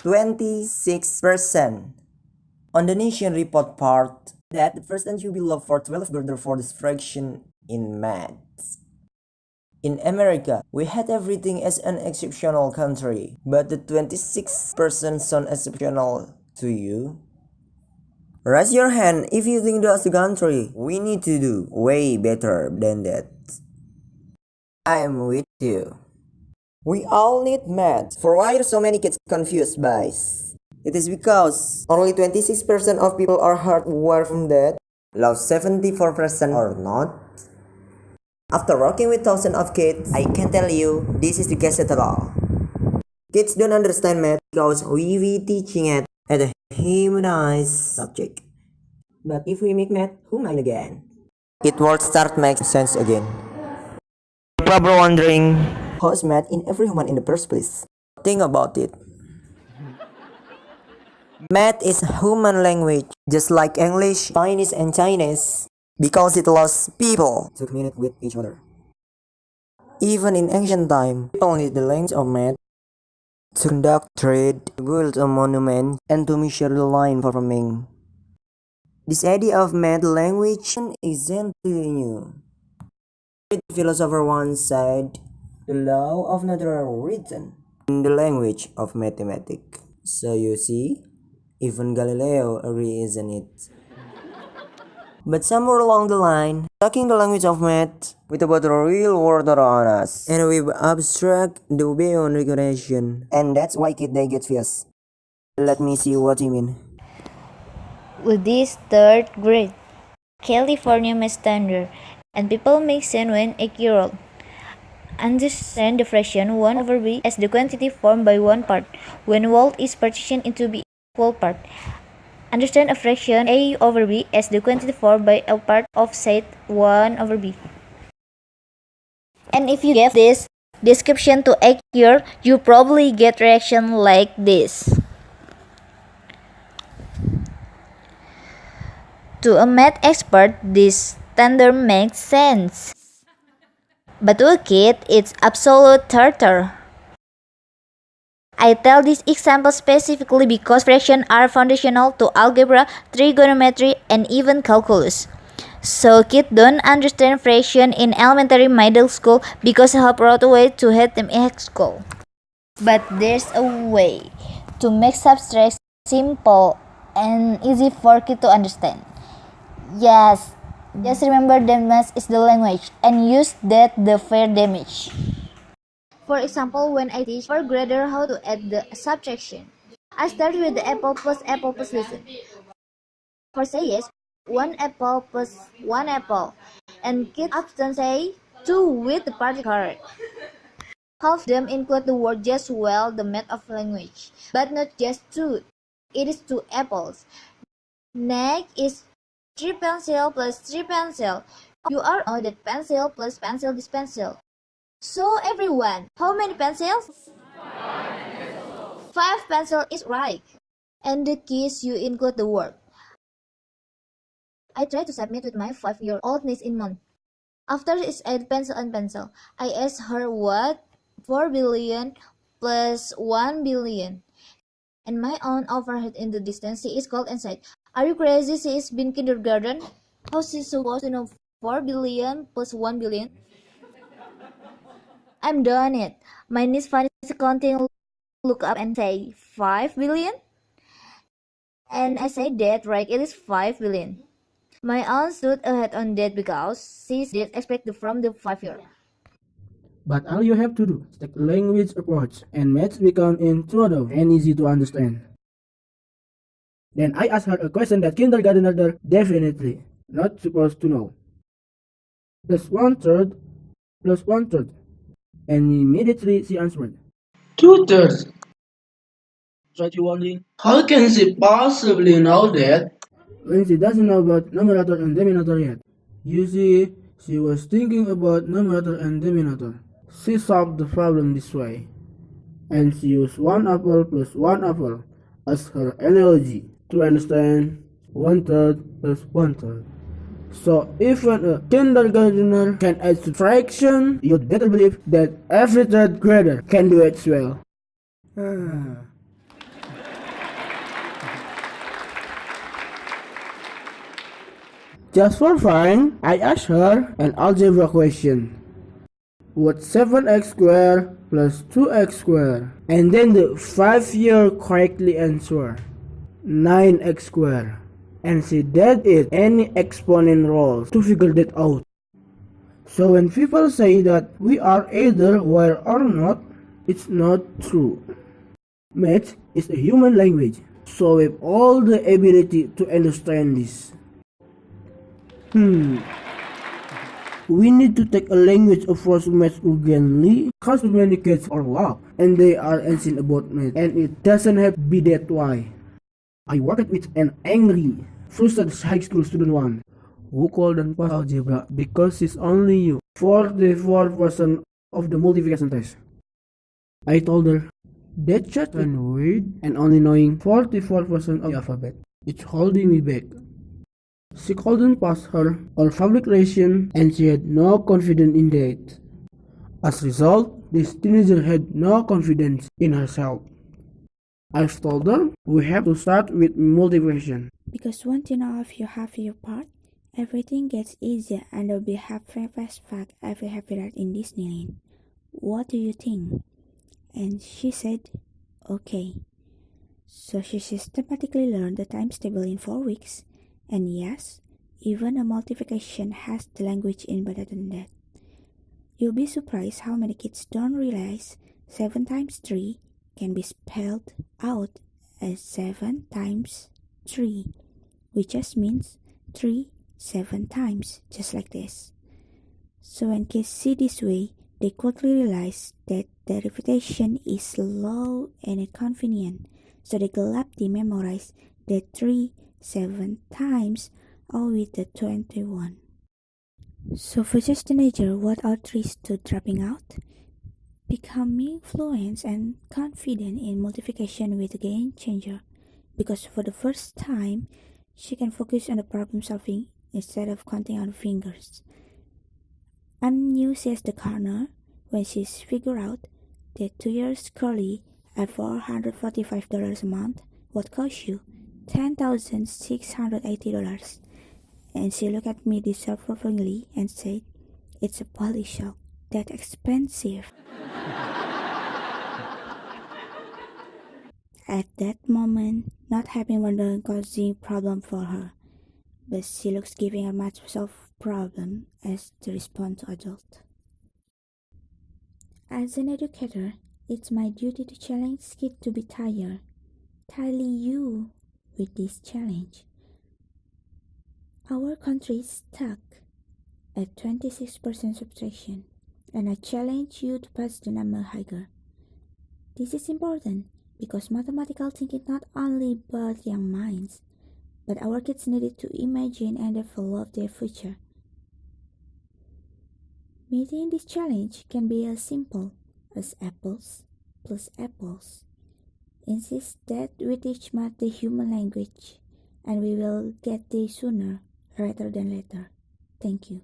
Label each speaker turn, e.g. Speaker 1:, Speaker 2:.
Speaker 1: 26%. On the nation report part, that the percent you below for 12th grader for this fraction in maths. In America, we had everything as an exceptional country, but the 26% sound exceptional to you? Raise your hand if you think that's the country. We need to do way better than that. I am with you. We all need math. For why are so many kids confused by it is because only 26% of people are hardwired from that, while 74% are not. After working with thousands of kids, I can tell you this is the case at all. Kids don't understand math because we teaching it as a humanized subject. But if we make math human again, it will start making sense again. Probably wondering how is math in every human in the first place? Think about it. Math is human language, just like English, Chinese, and Chinese, because it allows people to communicate with each other. Even in ancient time, people need the language of math to conduct trade, to build a monument, and to measure the line for farming. This idea of math language isn't really new. The philosopher once said, the law of nature are written in the language of mathematics. So you see, even Galileo agrees, isn't it? But somewhere along the line, talking the language of math with about the real world around us, and we abstract the beyond recognition, and that's why they get fierce. Let me see what you mean.
Speaker 2: With this third grade, California math standard, and people make sense when accurate. Understand the fraction 1 over b as the quantity formed by one part, when world is partitioned into b equal part. Understand a fraction a over b as the quantity formed by a part of set 1 over b. And if you give this description to accurate, you probably get reaction like this. To a math expert, this standard makes sense. But to a kid, it's absolute torture. I tell this example specifically because fractions are foundational to algebra, trigonometry, and even calculus. So kids don't understand fraction in elementary middle school because of a rough way to hate them in high school. But there's a way to make subtraction simple and easy for kids to understand. Yes, just remember that math is the language and use that the fair damage. For example, when I teach 4th grader how to add the subtraction, I start with the apple plus listen. For say yes, 1 apple plus 1 apple, and kids often say 2 with the party correct. Half of them include the word just well, the math of language, but not just 2. It is 2 apples. Next is 3 pencil plus 3 pencil. You are know that pencil plus pencil is pencil. So everyone, how many pencils? 5 pencil is right. And the keys you include the word. I try to submit with my 5-year-old niece in month. After it's add pencil and pencil, I asked her what 4 billion plus 1 billion. And my own overhead in the distance, she is called and said, "Are you crazy? She is been kindergarten. How she supposed to know 4 billion plus 1 billion? I'm done it. My niece finishes counting, look up and say 5 billion? And I say that right, it is 5 billion. My aunt stood ahead on that because she did expect from the 5-year.
Speaker 3: But all you have to do is take a language approach and maths become intuitive and easy to understand. Then I asked her a question that kindergartner definitely not supposed to know. Plus 1/3 plus 1/3. And immediately she answered.
Speaker 4: 2/3. So you wondering, how can she possibly know that?
Speaker 3: When she doesn't know about numerator and denominator yet. You see, she was thinking about numerator and denominator. She solved the problem this way. And she used 1 apple plus 1 apple as her analogy to understand 1/3 plus 1/3. So even a kindergartner can add subtraction, you'd better believe that every 3rd grader can do it as well. Just for fun, I asked her an algebra question. What's 7x squared plus 2x squared? And then the 5-year correctly answered 9x squared. And she did it any exponent rules to figure that out. So when people say that we are either where or not, it's not true. Math is a human language, so we have all the ability to understand this. We need to take a language approach math urgently because too many kids are lost and they are ancient about math, and it doesn't have to be that way. I worked with an angry, frustrated high school student once who couldn't pass algebra because she's only knew 44% of the multiplication test. I told her that's just one word and only knowing 44% of the alphabet. It's holding me back. She couldn't pass her public relation and she had no confidence in that. As a result, this teenager had no confidence in herself. I've told her we have to start with multiplication.
Speaker 5: Because once you know if you have your part, everything gets easier and you'll be happy fast fact every happy ride in Disneyland. What do you think? And she said, okay. So she systematically learned the times table in 4 weeks. And yes, even a multiplication has the language embedded in that. You'll be surprised how many kids don't realize 7 times 3 can be spelled out as 7 times 3, which just means 3 7 times, just like this. So when kids see this way, they quickly realize that the repetition is slow and inconvenient, so they gladly memorize the 3 7 times or with the 21. So for just teenager, what are trees to dropping out? Becoming fluent and confident in multiplication with a game changer, because for the first time, she can focus on the problem solving instead of counting on fingers. Amused as the corner when she's figured out that 2 years curly at $445 a month would cost you $10,680, and she looked at me disapprovingly and said, "It's a body shop. That's expensive." At that moment, not having wonder causing problem for her, but she looks giving a much solved problem as the response to adult. As an educator, it's my duty to challenge kids to be tired you with this challenge. Our country is stuck at 26% subtraction, and I challenge you to pass the number higher. This is important because mathematical thinking not only birth young minds, but our kids needed to imagine and develop their future. Meeting this challenge can be as simple as apples plus apples. Insist that we teach math the human language, and we will get there sooner rather than later. Thank you.